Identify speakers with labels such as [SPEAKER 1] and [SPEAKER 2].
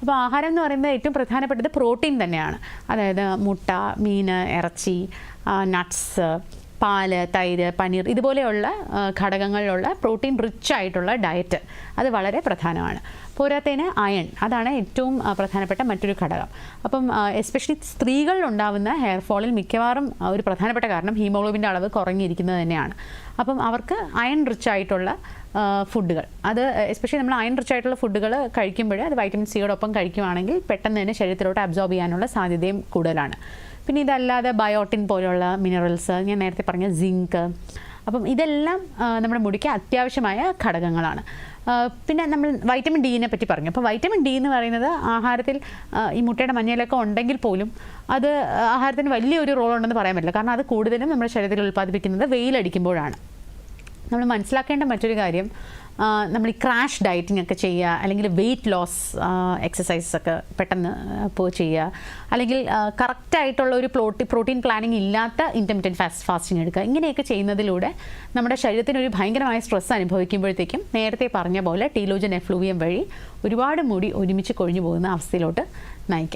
[SPEAKER 1] അപ്പോൾ ആഹാരം എന്ന് പറയുന്നത് ഏറ്റവും പ്രധാനപ്പെട്ടത് പ്രോട്ടീൻ തന്നെയാണ്. അതായത് മുട്ട, മീൻ, ഇറച്ചി, നട്ട്സ്, പാല്, തൈര്, പനീർ ഇതുപോലെയുള്ള ഘടകങ്ങളിലുള്ള പ്രോട്ടീൻ റിച്ച് ആയിട്ടുള്ള ഡയറ്റ് അത് വളരെ പ്രധാനമാണ്. പോരാത്തതിന് അയൺ, അതാണ് ഏറ്റവും പ്രധാനപ്പെട്ട മറ്റൊരു ഘടകം. അപ്പം എസ്പെഷ്യലി സ്ത്രീകളിൽ ഉണ്ടാകുന്ന ഹെയർ ഫോളിൽ മിക്കവാറും ഒരു പ്രധാനപ്പെട്ട കാരണം ഹീമോഗ്ലോബിൻ്റെ അളവ് കുറഞ്ഞിരിക്കുന്നത് തന്നെയാണ്. അപ്പം അവർക്ക് അയൺ റിച്ച് ആയിട്ടുള്ള ഫുഡുകൾ, അത് എസ്പെഷ്യലി നമ്മൾ അയൺ റിച്ച് ആയിട്ടുള്ള ഫുഡുകൾ കഴിക്കുമ്പോൾ അത് വൈറ്റമിൻ സിയോടൊപ്പം കഴിക്കുകയാണെങ്കിൽ പെട്ടെന്ന് തന്നെ ശരീരത്തിലോട്ട് അബ്സോർബ് ചെയ്യാനുള്ള സാധ്യതയും കൂടുതലാണ്. പിന്നെ ഇതല്ലാതെ ബയോട്ടിൻ പോലുള്ള മിനറൽസ്, ഞാൻ നേരത്തെ പറഞ്ഞ സിങ്ക്, അപ്പം ഇതെല്ലാം നമ്മുടെ മുടിക്ക് അത്യാവശ്യമായ ഘടകങ്ങളാണ്. പിന്നെ നമ്മൾ വൈറ്റമിൻ ഡിനെ പറ്റി പറഞ്ഞു. അപ്പോൾ വൈറ്റമിൻ ഡി എന്ന് പറയുന്നത് ആഹാരത്തിൽ ഈ മുട്ടയുടെ മഞ്ഞയിലൊക്കെ ഉണ്ടെങ്കിൽ പോലും അത് ആഹാരത്തിന് വലിയൊരു റോൾ ഉണ്ടെന്ന് പറയാൻ പറ്റില്ല. കാരണം അത് കൂടുതലും നമ്മുടെ ശരീരത്തിൽ ഉൽപ്പാദിപ്പിക്കുന്നത് വെയിലടിക്കുമ്പോഴാണ്. നമ്മൾ മനസ്സിലാക്കേണ്ട മറ്റൊരു കാര്യം, നമ്മൾ ഈ ക്രാഷ് ഡയറ്റിംഗ് ഒക്കെ ചെയ്യുക, അല്ലെങ്കിൽ വെയിറ്റ് ലോസ് എക്സസൈസസ് ഒക്കെ പെട്ടെന്ന് ചെയ്യുക, അല്ലെങ്കിൽ കറക്റ്റായിട്ടുള്ള ഒരു പ്രോട്ടീൻ പ്ലാനിങ് ഇല്ലാത്ത ഇൻ്റർമിറ്റൻറ്റ് ഫാസ്റ്റിംഗ് എടുക്കുക, ഇങ്ങനെയൊക്കെ ചെയ്യുന്നതിലൂടെ നമ്മുടെ ശരീരത്തിനൊരു ഭയങ്കരമായ സ്ട്രെസ് അനുഭവിക്കുമ്പോഴത്തേക്കും നേരത്തെ പറഞ്ഞ പോലെ ടീലോജൻ എഫ്ലൂവിയം വഴി ഒരുപാട് മുടി ഒരുമിച്ച് കൊഴിഞ്ഞു പോകുന്ന അവസ്ഥയിലോട്ട് നയിക്കാം.